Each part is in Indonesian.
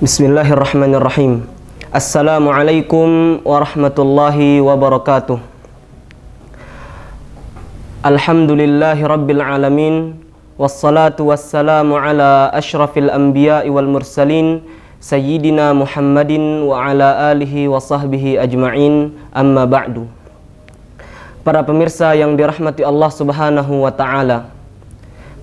Bismillahirrahmanirrahim. Assalamualaikum warahmatullahi wabarakatuh. Alhamdulillahi rabbil alamin. Wassalatu wassalamu ala ashrafil anbiya'i wal mursalin Sayyidina Muhammadin wa ala alihi wa sahbihi ajma'in. Amma ba'du. Para pemirsa yang dirahmati Allah subhanahu wa ta'ala,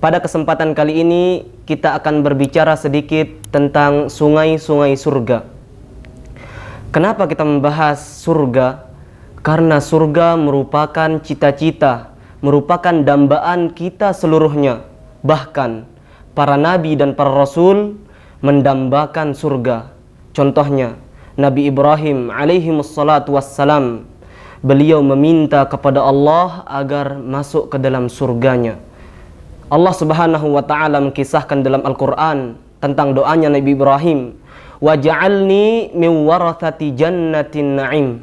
pada kesempatan kali ini kita akan berbicara sedikit tentang sungai-sungai surga. Kenapa kita membahas surga? Karena surga merupakan cita-cita, merupakan dambaan kita seluruhnya. Bahkan para nabi dan para rasul mendambakan surga. Contohnya Nabi Ibrahim alaihi wassalatu wassalam, beliau meminta kepada Allah agar masuk ke dalam surganya. Allah subhanahu wa ta'ala mengkisahkan dalam Al-Quran tentang doanya Nabi Ibrahim, waj'alni min warathati jannatin na'im.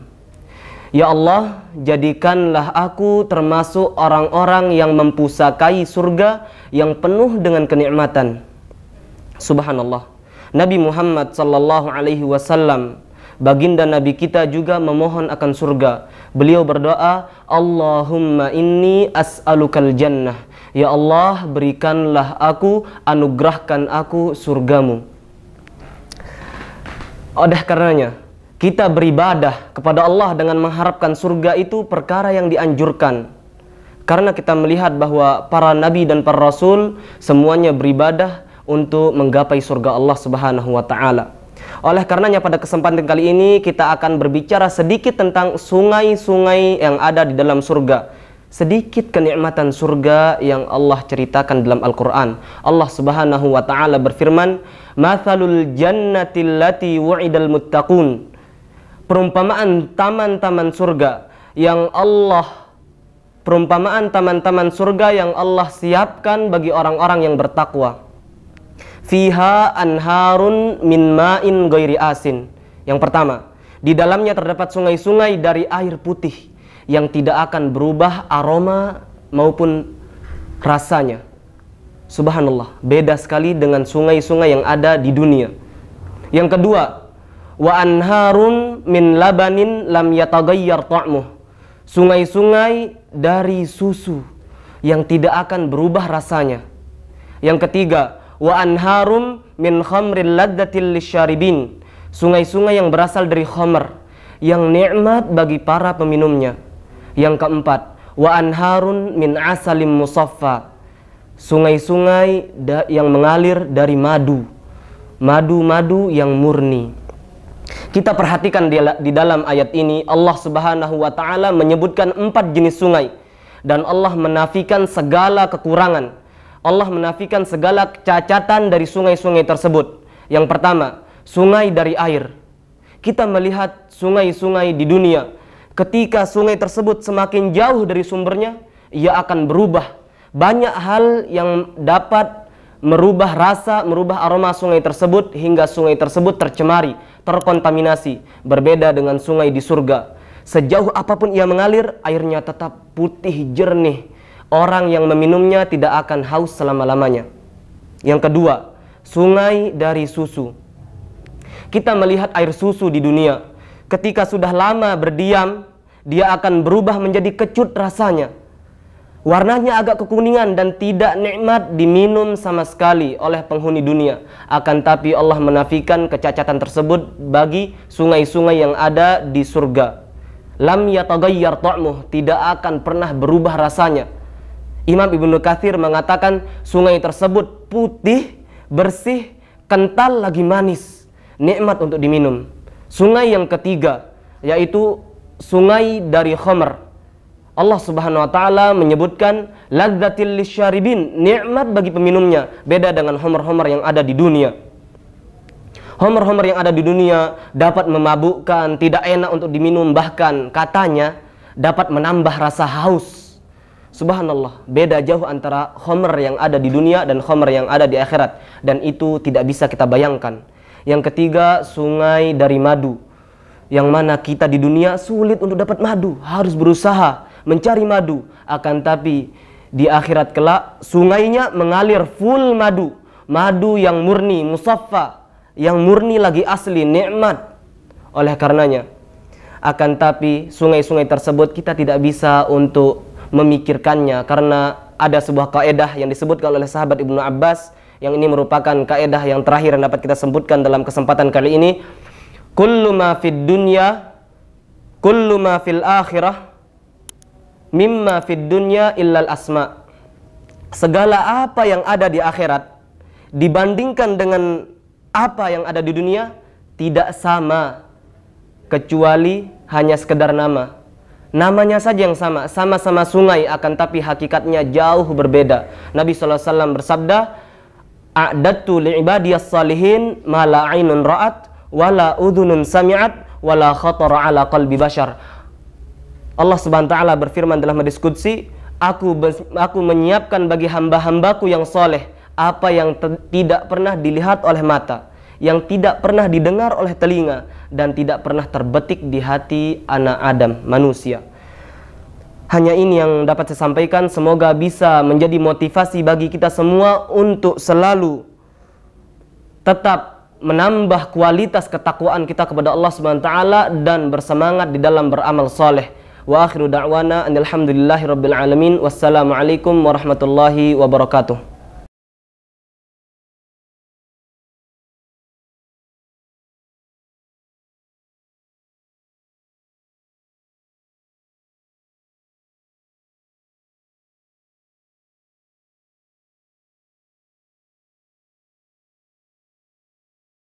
Ya Allah, jadikanlah aku termasuk orang-orang yang mempusakai surga yang penuh dengan kenikmatan. Subhanallah. Nabi Muhammad sallallahu alaihi wasallam, baginda Nabi kita, juga memohon akan surga. Beliau berdoa, Allahumma inni as'alukal jannah. Ya Allah, berikanlah aku, anugerahkan aku surgamu. Oleh karenanya, kita beribadah kepada Allah dengan mengharapkan surga itu perkara yang dianjurkan. Karena kita melihat bahwa para nabi dan para rasul semuanya beribadah untuk menggapai surga Allah subhanahu wa ta'ala. Oleh karenanya pada kesempatan kali ini kita akan berbicara sedikit tentang sungai-sungai yang ada di dalam surga. Sedikit kenikmatan surga yang Allah ceritakan dalam Al-Quran. Allah subhanahu wa ta'ala berfirman, Mathalul jannati allati wu'idal muttaqun. Perumpamaan taman-taman surga yang Allah siapkan bagi orang-orang yang bertakwa. Fiha anharun min ma'in ghairi asin. Yang pertama, di dalamnya terdapat sungai-sungai dari air putih yang tidak akan berubah aroma maupun rasanya. Subhanallah, beda sekali dengan sungai-sungai yang ada di dunia. Yang kedua, wa anharun min labanin lam yataghayyar ta'muh. Sungai-sungai dari susu yang tidak akan berubah rasanya. Yang ketiga, wa anharum min khamril ladzatil lisyaribin. Sungai-sungai yang berasal dari khamr yang nikmat bagi para peminumnya. Yang keempat, wa anharun min asalim musaffa. Sungai-sungai yang mengalir dari madu. Madu-madu yang murni. Kita perhatikan di dalam ayat ini Allah subhanahu wa ta'ala menyebutkan 4 jenis sungai. Dan Allah menafikan segala kekurangan. Allah menafikan segala kecacatan dari sungai-sungai tersebut. Yang pertama, sungai dari air. Kita melihat sungai-sungai di dunia. Ketika sungai tersebut semakin jauh dari sumbernya, ia akan berubah. Banyak hal yang dapat merubah rasa, merubah aroma sungai tersebut hingga sungai tersebut tercemari, terkontaminasi. Berbeda dengan sungai di surga. Sejauh apapun ia mengalir, airnya tetap putih jernih. Orang yang meminumnya tidak akan haus selama-lamanya. Yang kedua, sungai dari susu. Kita melihat air susu di dunia. Ketika sudah lama berdiam, dia akan berubah menjadi kecut rasanya. Warnanya agak kekuningan dan tidak nikmat diminum sama sekali oleh penghuni dunia. Akan tapi Allah menafikan kecacatan tersebut bagi sungai-sungai yang ada di surga. Lam yataghayyar ta'muh, tidak akan pernah berubah rasanya. Imam Ibnu Katsir mengatakan sungai tersebut putih, bersih, kental lagi manis, nikmat untuk diminum. Sungai yang ketiga yaitu sungai dari khamr. Allah subhanahu wa ta'ala menyebutkan ladzatil lisyaribin, nikmat bagi peminumnya. Beda dengan khamr-khamr yang ada di dunia. Khamr-khamr yang ada di dunia dapat memabukkan, tidak enak untuk diminum, bahkan katanya dapat menambah rasa haus. Subhanallah, beda jauh antara khamr yang ada di dunia dan khamr yang ada di akhirat. Dan itu tidak bisa kita bayangkan. Yang ketiga, sungai dari madu. Yang mana kita di dunia sulit untuk dapat madu, harus berusaha mencari madu. Akan tapi di akhirat kelak sungainya mengalir full madu. Madu yang murni, musaffa, yang murni lagi asli, nikmat. Oleh karenanya, akan tapi sungai-sungai tersebut kita tidak bisa untuk memikirkannya, karena ada sebuah kaidah yang disebutkan oleh sahabat Ibnu Abbas, yang ini merupakan kaidah yang terakhir yang dapat kita sebutkan dalam kesempatan kali ini. Kullu ma fid dunya, kullu ma fil akhirah, mimma fid dunya illal asma. Segala apa yang ada di akhirat dibandingkan dengan apa yang ada di dunia tidak sama, kecuali hanya sekedar nama. Namanya saja yang sama, sama-sama sungai, akan tapi hakikatnya jauh berbeda. Nabi SAW bersabda, a'dadtu li'ibadiyas salihin ma la 'ainun ra'at wala udhunun sami'at wala khatara ala qalbi bashar. Allah Subhanahu wa taala berfirman dalam hadis qudsi, aku menyiapkan bagi hamba-hambaku yang soleh apa yang tidak pernah dilihat oleh mata, yang tidak pernah didengar oleh telinga, dan tidak pernah terbetik di hati anak Adam, manusia. Hanya ini yang dapat saya sampaikan. Semoga bisa menjadi motivasi bagi kita semua untuk selalu tetap menambah kualitas ketakwaan kita kepada Allah Subhanahu wa taala dan bersemangat di dalam beramal saleh. Wa akhiru da'wana alhamdulillahi rabbil alamin. Wassalamualaikum warahmatullahi wabarakatuh.